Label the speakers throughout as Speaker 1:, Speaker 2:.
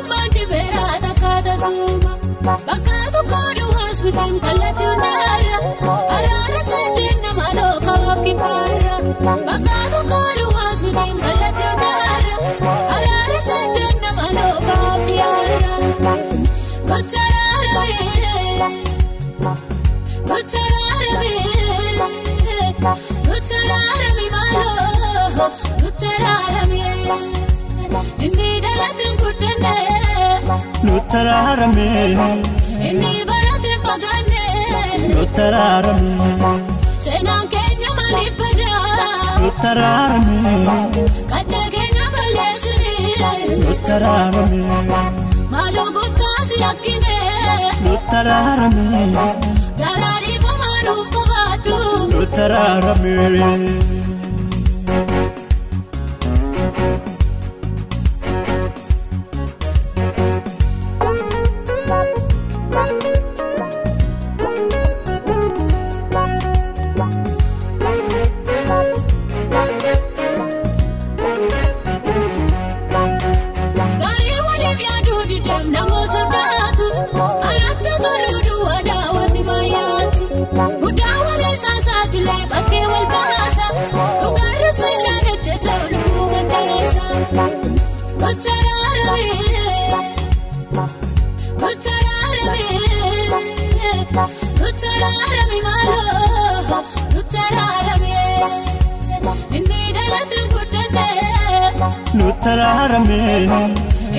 Speaker 1: mandi berata kata suma bakatu kodu hospital kalatundara arara senjena malo kawakipara bakatu kodu hospital kalatundara arara senjena malo kawakipara bacharara mi malo bacharara mi inni dalatun kudane
Speaker 2: Nutarara mi
Speaker 1: inni barate fagane
Speaker 2: Nutarara mi
Speaker 1: Senan Kenya malibada
Speaker 2: Nutarara mi
Speaker 1: Kacha Kenya balesuni
Speaker 2: Nutarara mi
Speaker 1: Malo gutasi akine
Speaker 2: Nutarara mi
Speaker 1: Garari pamanu kubadu
Speaker 2: Nutarara mi Nutarara mi malo Nutarara mi inni dalatun kudane Nutarara mi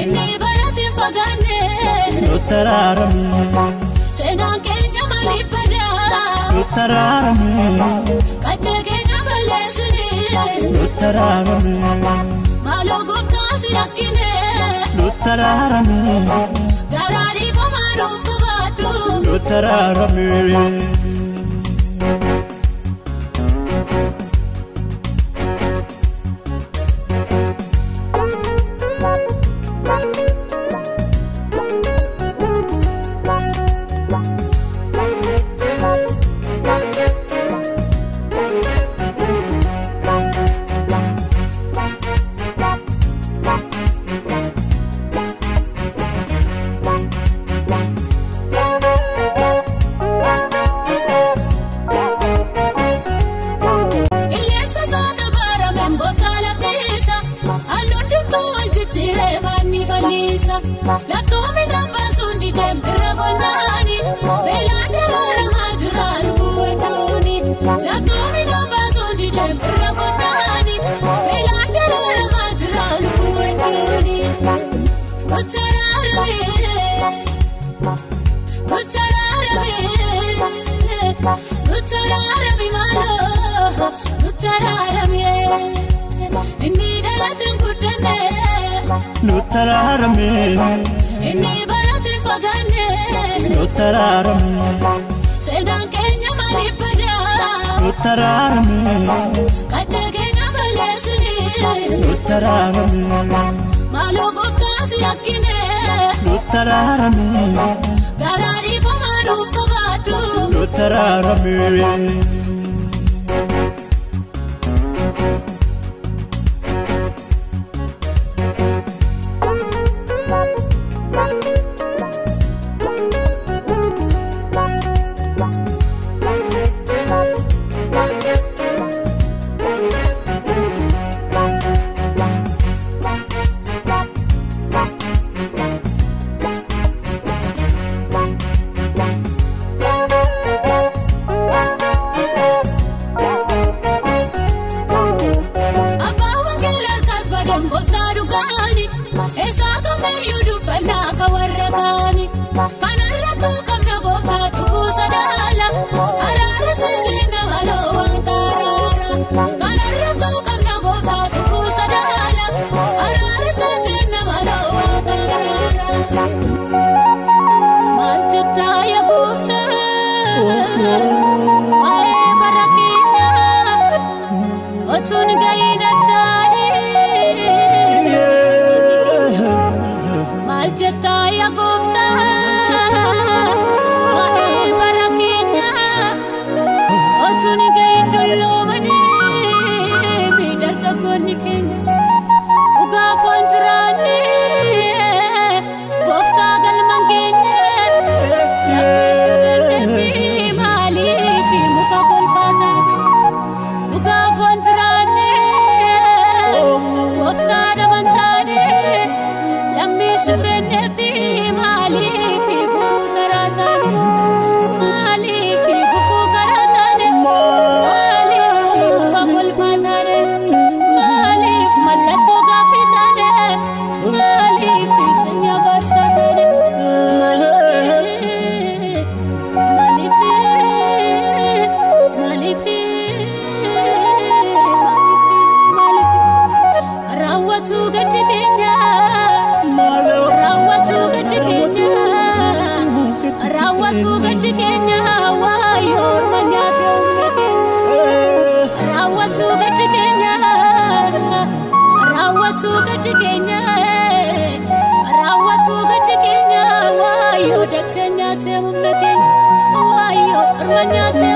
Speaker 1: inni barate fagane
Speaker 2: Nutarara mi
Speaker 1: Senan Kenya malibada
Speaker 2: Nutarara mi
Speaker 1: Kacha Kenya balesuni
Speaker 2: Nutarara mi
Speaker 1: Malo gutasi akine
Speaker 2: Nutarara mi
Speaker 1: Garari pamanu kubadu
Speaker 2: Nutarara mi
Speaker 1: La tome na basundi dem ragonani belande ramajraru endoni la tome na basundi dem ragonani belande ramajraru endoni bacharara mi malo bacharara mi inni dalatun kudane
Speaker 2: Nutarara mi
Speaker 1: inni barate fagane
Speaker 2: Nutarara mi
Speaker 1: Senan Kenya malibada
Speaker 2: Nutarara mi
Speaker 1: Kacha Kenya balesuni
Speaker 2: Nutarara mi
Speaker 1: Malo gutasi akine
Speaker 2: Nutarara mi
Speaker 1: Garari pamanu kubadu
Speaker 2: Nutarara mi
Speaker 1: Shimbenefi malifi kukaratane malifi kukaratane malifi bakolfatane malif malato gafitane malifi shanya barshatane malifi malifi rawatu gaddigenya rawatu gaddigenya wayor manyate rawatu gaddigenya wayo daktenya temumeke wayo manyate